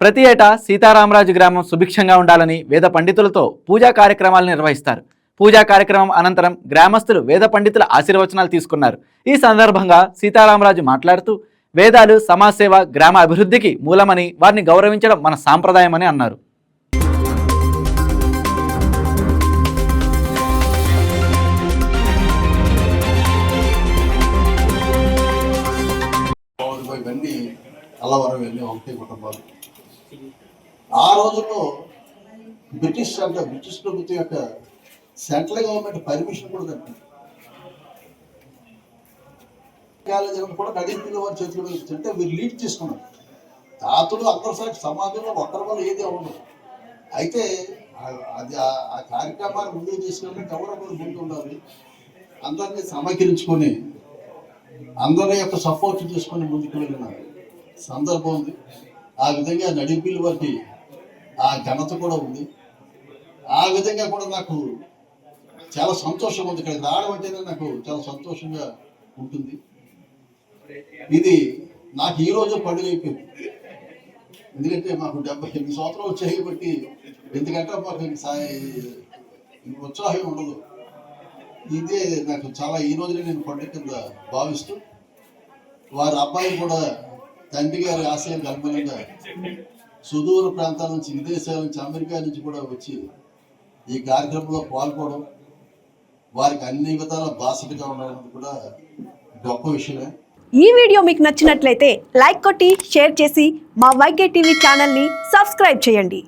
ప్రతి ఏటా సీతారామరాజు గ్రామం సుభిక్షంగా ఉండాలని వేద పండితులతో పూజా కార్యక్రమాలు నిర్వహిస్తారు. పూజా కార్యక్రమం అనంతరం గ్రామస్తులు వేద పండితుల ఆశీర్వచనాలు తీసుకున్నారు. ఈ సందర్భంగా సీతారామరాజు మాట్లాడుతూ వేదాలు సమాజసేవ గ్రామ అభివృద్ధికి మూలమని, వారిని గౌరవించడం మన సాంప్రదాయమని అన్నారు. అల్లవరం ఒకటే కుటుంబాలు. ఆ రోజుల్లో బ్రిటిష్ ప్రభుత్వం యొక్క సెంట్రల్ గవర్నమెంట్ పర్మిషన్ కూడా దక్కింది. కాలేజీలను కూడా నడిపిన వారి చేతులు అంటే వీరు లీడ్ చేసుకున్నారు. తాతలు అందరూ సమాజంలో ఒక్కరి వల్ల ఏది అవ్వదు. అయితే అది ఆ కార్యక్రమాన్ని ముందుకు తీసుకెళ్ళి ఎవరొకరు ముందు ఉండాలి, అందరినీ సమీకరించుకొని అందరి యొక్క సపోర్ట్ చేసుకొని ముందుకు వెళ్ళిన సందర్భం ఉంది. ఆ విధంగా నడిపిల వారికి ఆ ఘనత కూడా ఉంది. ఆ విధంగా కూడా నాకు చాలా సంతోషం ఉంది. ఇక్కడికి రావడం అంటేనే నాకు చాలా సంతోషంగా ఉంటుంది. ఇది నాకు ఈ రోజు పండుగ అయిపోయింది. ఎందుకంటే మాకు 78 సంవత్సరాలు వచ్చాయి బట్టి ఎందుకంటే మాకు ఉత్సాహం ఉండదు. ఇదే నాకు చాలా ఈ రోజునే నేను పండుగ కింద భావిస్తూ, వారి అబ్బాయి కూడా తండ్రి గారి ఆశయం కల్పనగా సుదూర ప్రాంతాల నుంచి, విదేశాల నుంచి, అమెరికా నుంచి కూడా వచ్చి ఈ కార్యక్రమంలో పాల్గొనడం, వారికి అన్ని విధాల బాసటగా ఉండడం కూడా గొప్ప విషయమే. ఈ వీడియో మీకు నచ్చినట్లయితే లైక్ కొట్టి షేర్ చేసి మా వైకే టీవీ ఛానల్ని సబ్స్క్రైబ్ చేయండి.